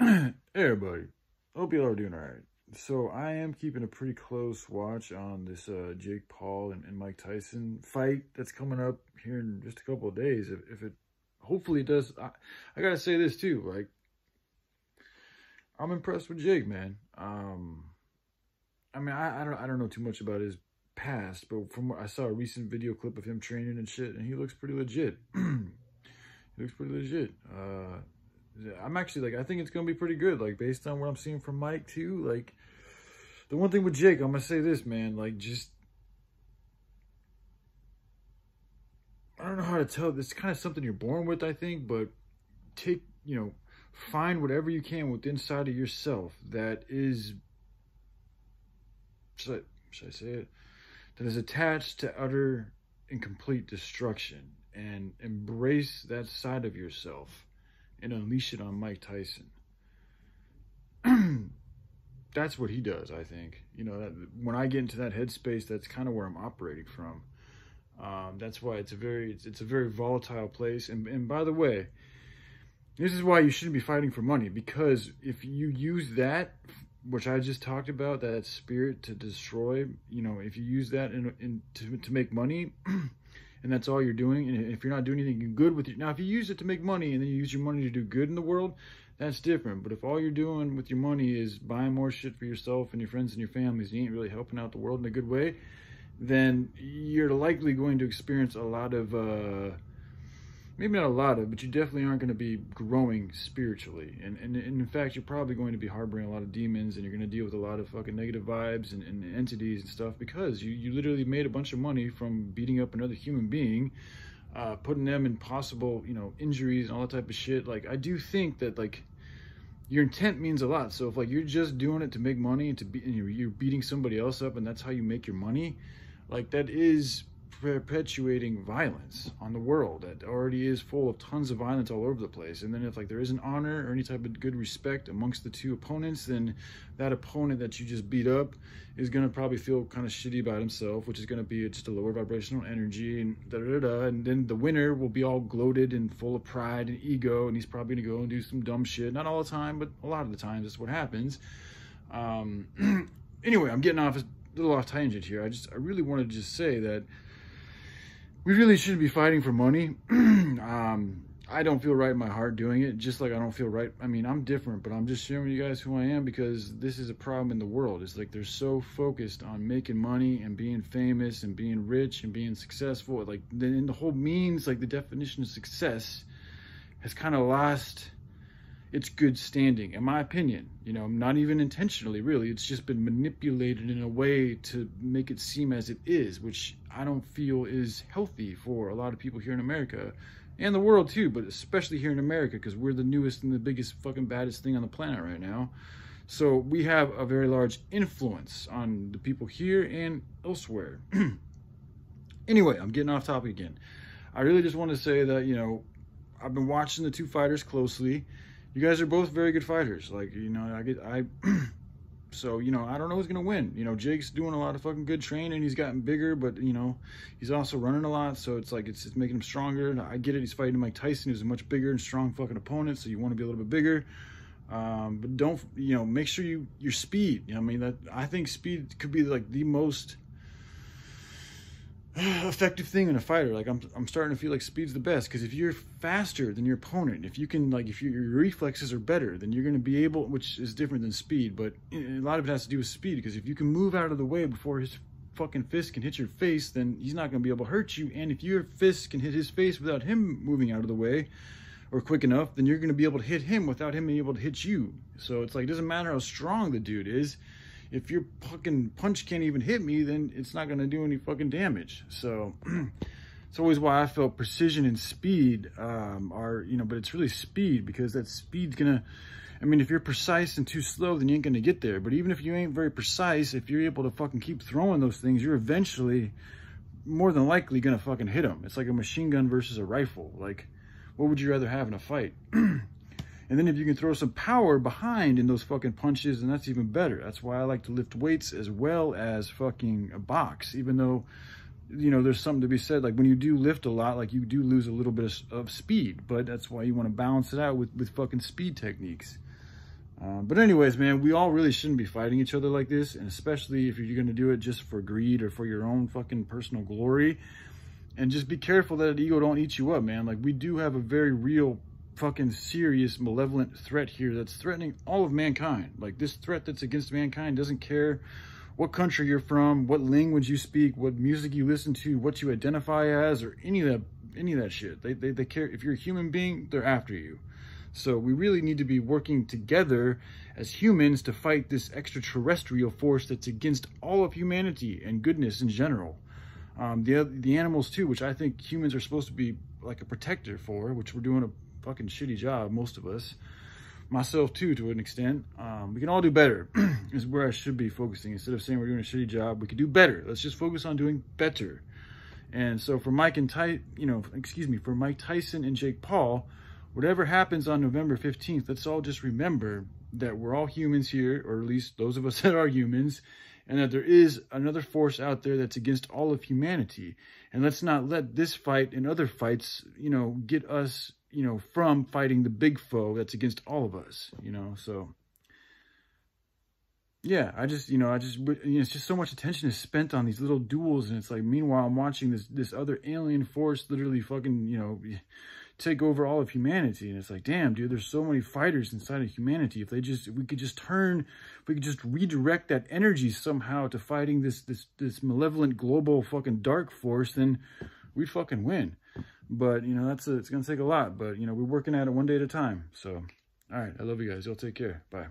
Hey everybody, hope you all are doing all right. So I am keeping a pretty close watch on this Jake Paul and Mike Tyson fight that's coming up here in just a couple of days. If it hopefully it does, I gotta say this too. Like, I'm impressed with Jake, man. I mean, I don't know too much about his past, but from what I saw a recent video clip of him training and shit, and he looks pretty legit. He looks pretty legit. I'm actually like, I think it's gonna be pretty good. Like, based on what I'm seeing from Mike too. Like, the one thing with Jake, I'm gonna say this, man. Like, just I don't know how to tell. This is kind of something you're born with, I think. But find whatever you can within inside of yourself that is, should I say it? That is attached to utter and complete destruction, and embrace that side of yourself and unleash it on Mike Tyson. That's what he does, I think. That when I get into that headspace, that's kind of where I'm operating from. That's why it's a very volatile place. And by the way, this is why you shouldn't be fighting for money, because if you use that, which I just talked about, that spirit to destroy, if you use that to make money, and that's all you're doing, and if you're not doing anything good with it, now if you use it to make money and then you use your money to do good in the world, that's different. But if all you're doing with your money is buying more shit for yourself and your friends and your families, you ain't really helping out the world in a good way, then you're likely going to experience a lot of maybe not a lot of, but you definitely aren't going to be growing spiritually. And in fact, you're probably going to be harboring a lot of demons, and you're going to deal with a lot of fucking negative vibes and entities and stuff, because you literally made a bunch of money from beating up another human being, putting them in possible, injuries and all that type of shit. Like, I do think that, like, your intent means a lot. So if, like, you're just doing it to make money and you're beating somebody else up and that's how you make your money, like, that is perpetuating violence on the world that already is full of tons of violence all over the place. And then if, like, there isn't honor or any type of good respect amongst the two opponents, then that opponent that you just beat up is going to probably feel kind of shitty about himself, which is going to be just a lower vibrational energy, and and then the winner will be all gloated and full of pride and ego, and he's probably going to go and do some dumb shit. Not all the time, but a lot of the times that's what happens. Anyway, I'm getting off a little off tangent here. I really wanted to just say that we really shouldn't be fighting for money. I don't feel right in my heart doing it, just like I don't feel right. I mean, I'm different, but I'm just sharing with you guys who I am, because this is a problem in the world. It's like they're so focused on making money and being famous and being rich and being successful. Like, then the whole means, like, the definition of success has kind of lost its good standing, in my opinion. Not even intentionally, really. It's just been manipulated in a way to make it seem as it is, which I don't feel is healthy for a lot of people here in America and the world too, but especially here in America, because we're the newest and the biggest fucking baddest thing on the planet right now. So we have a very large influence on the people here and elsewhere. Anyway, I'm getting off topic again. I really just want to say that, I've been watching the two fighters closely. You guys are both very good fighters. Like, so, I don't know who's going to win. Jake's doing a lot of fucking good training. He's gotten bigger, but, he's also running a lot. So it's like, it's making him stronger. I get it. He's fighting Mike Tyson, who's a much bigger and strong fucking opponent. So you want to be a little bit bigger. But don't, make sure your speed. I think speed could be like the most effective thing in a fighter. Like, I'm starting to feel like speed's the best, because if you're faster than your opponent, if you can, like, if your reflexes are better, then you're going to be able, which is different than speed, but a lot of it has to do with speed, because if you can move out of the way before his fucking fist can hit your face, then he's not going to be able to hurt you. And if your fist can hit his face without him moving out of the way or quick enough, then you're going to be able to hit him without him being able to hit you. So it's like, it doesn't matter how strong the dude is. If your fucking punch can't even hit me, then it's not going to do any fucking damage. So it's always why I felt precision and speed are, but it's really speed, because that speed's going to, if you're precise and too slow, then you ain't going to get there. But even if you ain't very precise, if you're able to fucking keep throwing those things, you're eventually more than likely going to fucking hit them. It's like a machine gun versus a rifle. Like, what would you rather have in a fight? And then if you can throw some power behind in those fucking punches, then that's even better. That's why I like to lift weights as well as fucking a box, even though, there's something to be said. Like, when you do lift a lot, like, you do lose a little bit of speed, but that's why you want to balance it out with fucking speed techniques. But anyways, man, we all really shouldn't be fighting each other like this. And especially if you're going to do it just for greed or for your own fucking personal glory. And just be careful that ego don't eat you up, man. Like, we do have a very real, fucking serious, malevolent threat here that's threatening all of mankind. Like, this threat that's against mankind doesn't care what country you're from, what language you speak, what music you listen to, what you identify as, or any of that shit. They care. If you're a human being, they're after you. So we really need to be working together as humans to fight this extraterrestrial force that's against all of humanity and goodness in general. The animals too, which I think humans are supposed to be like a protector for, which we're doing a fucking shitty job, most of us. Myself too, to an extent. We can all do better is where I should be focusing. Instead of saying we're doing a shitty job, we could do better. Let's just focus on doing better. And so for Mike Tyson and Jake Paul, whatever happens on November 15th, let's all just remember that we're all humans here, or at least those of us that are humans, and that there is another force out there that's against all of humanity. And let's not let this fight and other fights, get us, from fighting the big foe that's against all of us, so. Yeah, it's just so much attention is spent on these little duels, and it's like, meanwhile, I'm watching this other alien force literally fucking, take over all of humanity. And it's like, damn, dude, there's so many fighters inside of humanity. If we could just redirect that energy somehow to fighting this malevolent global fucking dark force, then we'd fucking win. But, it's going to take a lot. But, we're working at it one day at a time. So, all right, I love you guys. Y'all take care. Bye.